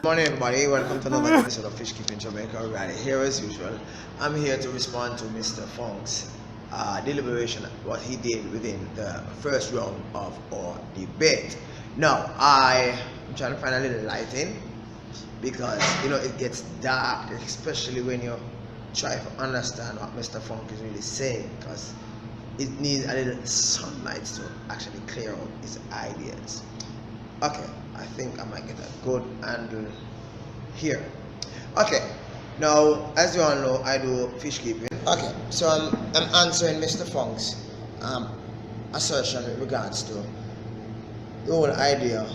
Morning everybody, welcome to another episode of Fish Keeping Jamaica. Raliegh here as usual. I'm here to respond to Mr. Funk's deliberation, what he did within the first round of our debate. Now, I'm trying to find a little lighting because it gets dark, especially when you try to understand what Mr. Funk is really saying, because it needs a little sunlight to actually clear out his ideas. Okay, I think I might get a good angle here. Okay, now as you all know, I do fish keeping. Okay, so I'm answering Mr. Funk's assertion with regards to the whole idea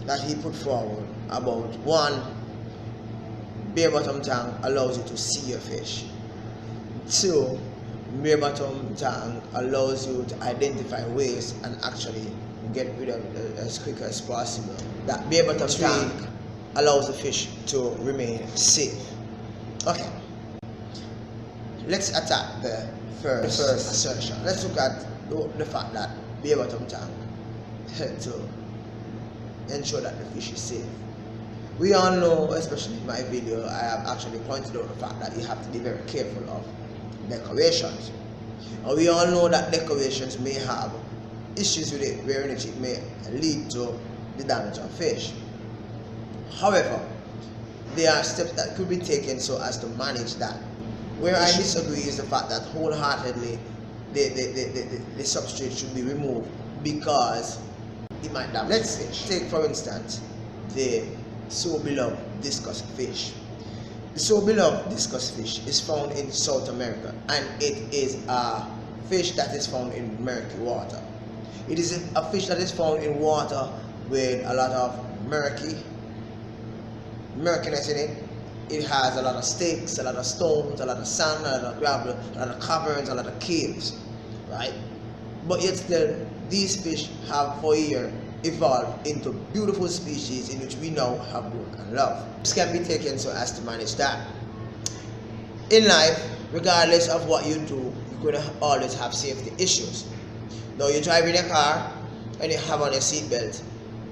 that he put forward about one, bare bottom tank allows you to see your fish. Two, bare bottom tank allows you to identify waste and actually get rid of it as quick as possible. That bare bottom tank allows the fish to remain safe. Okay, let's attack the first assertion. Let's look at the fact that bare bottom tank help to ensure that the fish is safe. We all know, especially in my video, I have actually pointed out the fact that you have to be very careful of decorations. And we all know that decorations may have issues with it, wherein it may lead to the damage of fish. However, there are steps that could be taken so as to manage that. Where I disagree is the fact that wholeheartedly the substrate should be removed because it might damage fish. Let's take for instance the so beloved discus fish. The so beloved discus fish is found in South America, and it is a fish that is found in murky water. It is a fish that is found in water with a lot of murkiness in it. It has a lot of sticks, a lot of stones, a lot of sand, a lot of gravel, a lot of caverns, a lot of caves, right? But yet still, these fish have for years evolved into beautiful species in which we now have grown and love. This can be taken so as to manage that. In life, regardless of what you do, you're going to always have safety issues. Now you drive in a car and you have on your seatbelt,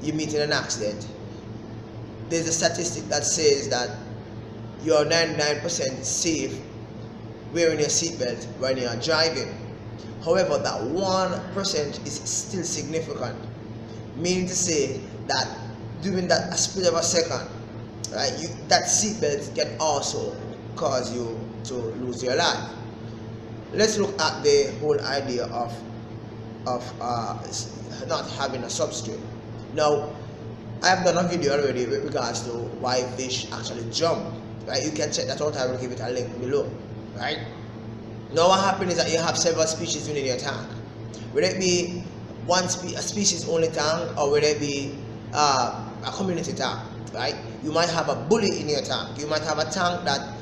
you meet in an accident. There's a statistic that says that you're 99% safe wearing your seatbelt when you're driving. However, that 1% is still significant, meaning to say that during that split of a second, right, that seatbelt can also cause you to lose your life. Let's look at the whole idea of not having a substrate. Now, I have done a video already with regards to why fish actually jump. Right, you can check that out. I will give it a link below. Right. Now, what happens is that you have several species within your tank. Whether it be a species only tank, or whether it be a community tank. Right. You might have a bully in your tank. You might have a tank that,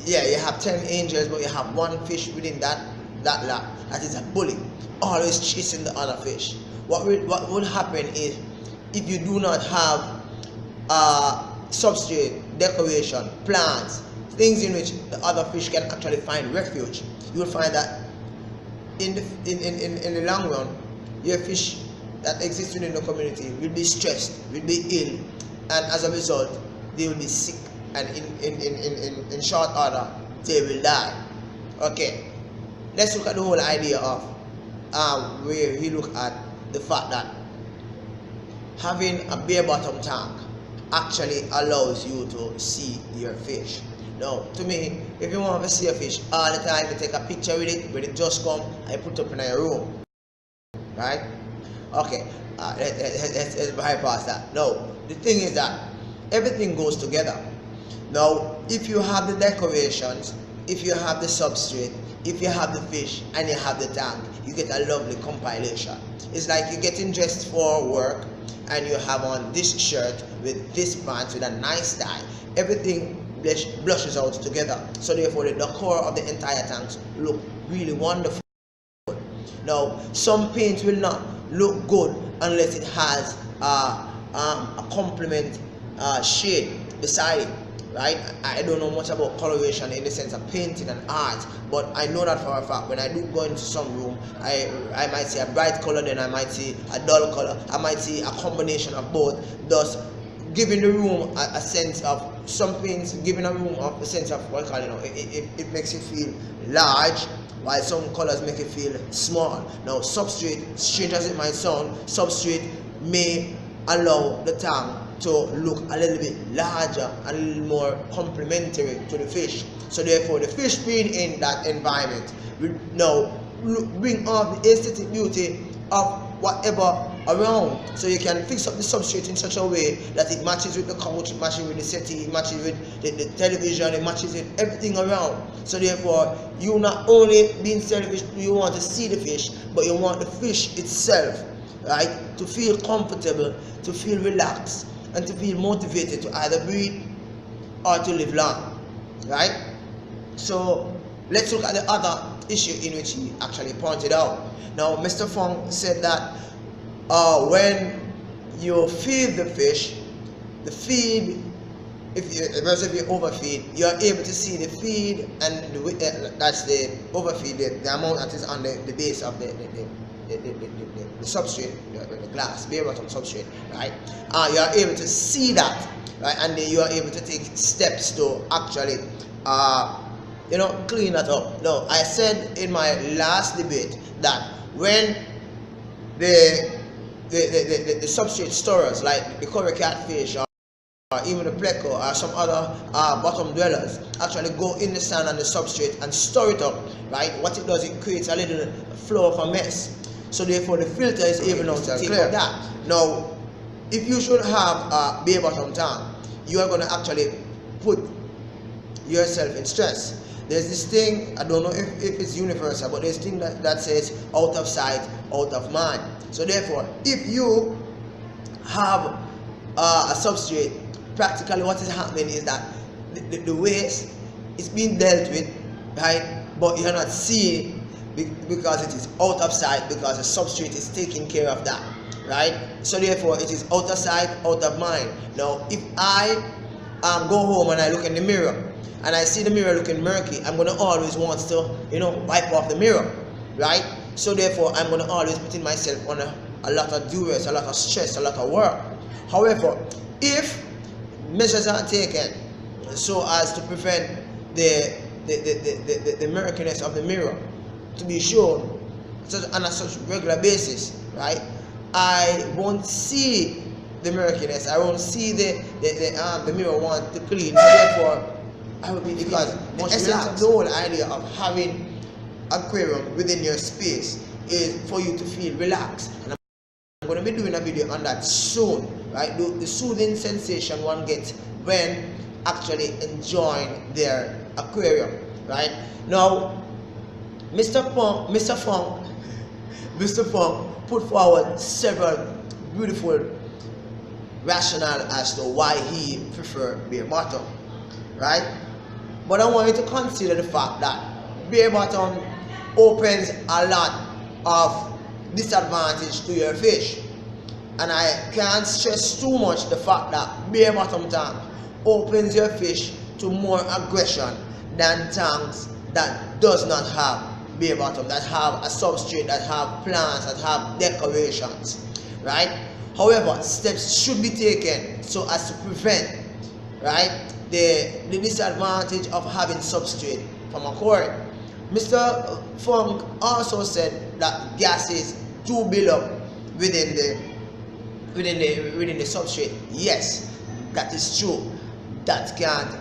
yeah, you have 10 angels, but you have one fish within that lot that is a bully, always chasing the other fish. What will happen is, if you do not have substrate, decoration, plants, things in which the other fish can actually find refuge, you will find that in the long run, your fish that exist within the community will be stressed, will be ill, and as a result, they will be sick, and in short order, they will die. Okay, let's look at the whole idea of where he look at the fact that having a bare bottom tank actually allows you to see your fish. Now, to me, if you want to see a fish all the time, you take a picture with it when it just come and put it up in your room, right? Okay, let's bypass that. No, the thing is that everything goes together. Now, if you have the decorations, if you have the substrate, if you have the fish and you have the tank, you get a lovely compilation. It's like you're getting dressed for work and you have on this shirt with this pants with a nice tie. Everything blushes out together. So therefore the decor of the entire tank look really wonderful. Now, some paint will not look good unless it has a complement shade beside it, right? I don't know much about coloration in the sense of painting and art, but I know that for a fact when I do go into some room, I might see a bright color, then I might see a dull color, I might see a combination of both, thus giving the room a sense of some things, giving a room a sense of what I call it makes it feel large, while some colors make it feel small. Now substrate, strange as it might sound, substrate may allow the tank to look a little bit larger and a little more complementary to the fish. So therefore the fish being in that environment will now bring out the aesthetic beauty of whatever around. So you can fix up the substrate in such a way that it matches with the couch, it matches with the settee, it matches with the television, it matches with everything around. So therefore you not only being selfish, you want to see the fish, but you want the fish itself, right, to feel comfortable, to feel relaxed, and to feel motivated to either breathe or to live long, right? So let's look at the other issue in which he actually pointed out. Now Mr. Fong said that when you feed the fish, the feed, if you overfeed, you are able to see the feed, and that's the overfeed, the amount that is on the base of the substrate, the glass, bare bottom substrate, right? You are able to see that, right? And then you are able to take steps to actually, clean that up. Now, I said in my last debate that when the substrate storers, like the coral catfish, or even the pleco, or some other bottom dwellers, actually go in the sand and the substrate and store it up, right? What it does, it creates a little flow of a mess. So therefore the filter is able now to take out that. Now, if you should have a bare bottom tank, you are going to actually put yourself in stress. There's this thing, I don't know if it's universal, but there's this thing that says out of sight, out of mind. So therefore, if you have a substrate, practically what is happening is that the waste is being dealt with, right? But you're not seeing because it is out of sight, because the substrate is taking care of that, right? So therefore, it is out of sight, out of mind. Now, if I go home and I look in the mirror, and I see the mirror looking murky, I'm going to always want to, wipe off the mirror, right? So therefore, I'm going to always put in myself on a lot of duress, a lot of stress, a lot of work. However, if measures are taken so as to prevent the murkiness of the mirror to be shown on a such regular basis, right, I won't see the murkiness, I won't see the mirror want to clean. So therefore, I will be, because the essence of the whole idea of having aquarium within your space is for you to feel relaxed. And I'm going to be doing a video on that soon, right? The soothing sensation one gets when actually enjoying their aquarium, right? Now, Mr. Fong put forward several beautiful rationale as to why he preferred bare bottom, right? But I want you to consider the fact that bare bottom opens a lot of disadvantage to your fish, and I can't stress too much the fact that bare bottom tank opens your fish to more aggression than tanks that does not have bare bottom, that have a substrate, that have plants, that have decorations, right? However, steps should be taken so as to prevent, right, the disadvantage of having substrate from aquarium. Mr. Funk also said that gases do build up within the substrate. Yes, that is true. That can't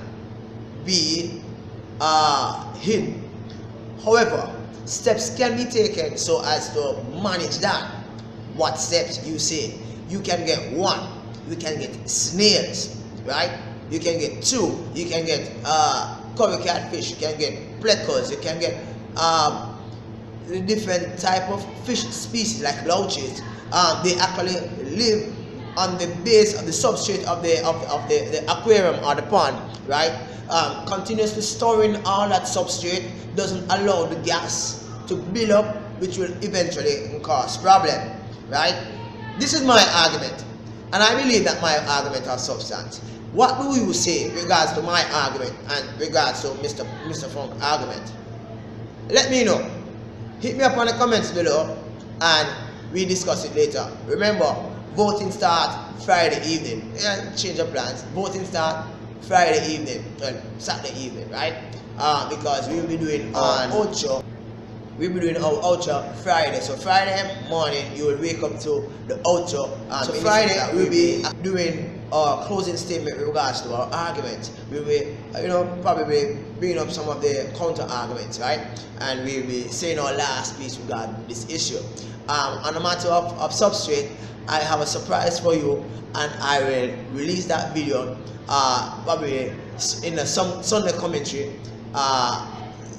be hidden. However, steps can be taken so as to manage that. What steps? You say you can get one, you can get snails, right? You can get two, you can get coral catfish, you can get plecos, you can get different type of fish species like louches. They actually live on the base of the substrate of the aquarium or the pond, right? Continuously storing all that substrate doesn't allow the gas to build up, which will eventually cause problem, right? This is my argument, and I believe that my argument has substance. What do you say regards to my argument and regards to Mr. Funk argument? Let me know. Hit me up on the comments below and we discuss it later. Remember, voting start Friday evening. Yeah, change of plans. Voting start Friday evening, well, Saturday evening, right? Because we will be doing our outro. We'll be doing our outro Friday. So Friday morning, you will wake up to the outro. So Friday, we'll be doing our closing statement with regards to our argument. We'll be, probably bringing up some of the counter arguments, right? And we'll be saying our last piece regarding this issue. On the matter of Substrate, I have a surprise for you, and I will release that video probably in the Sunday commentary.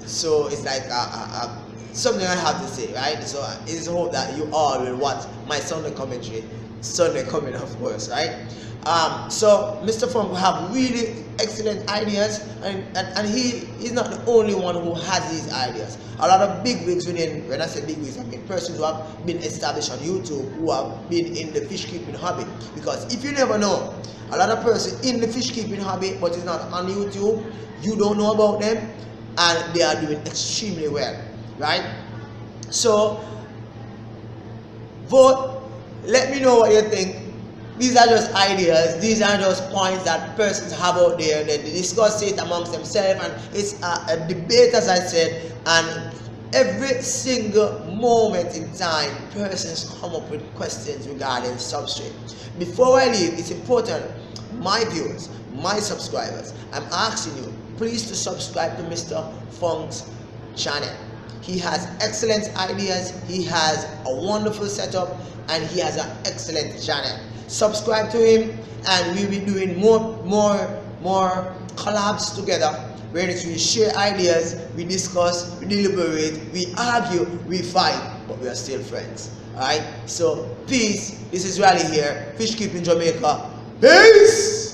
So it's like something I have to say, right? So it's hope that you all will watch my Sunday commentary, Sunday coming, of course, right? So Mr. Funk will have really excellent ideas, and he's not the only one who has these ideas. A lot of big wigs within, when I say big wigs, I mean persons who have been established on YouTube, who have been in the fish keeping hobby. Because if you never know, a lot of persons in the fish keeping hobby but it's not on YouTube, you don't know about them, and they are doing extremely well, right? So vote, let me know what you think. These are just ideas, these are just points that persons have out there, and they discuss it amongst themselves, and it's a debate, as I said, and every single moment in time persons come up with questions regarding Substrate. Before I leave, it's important, my viewers, my subscribers, I'm asking you please to subscribe to Mr. Funk's channel. He has excellent ideas, he has a wonderful setup, and he has an excellent channel. Subscribe to him, and we'll be doing more collabs together, where we share ideas, we discuss, we deliberate, we argue, we fight, but we are still friends. Alright? So peace. This is Raliegh here, Fish Keeping Jamaica. Peace!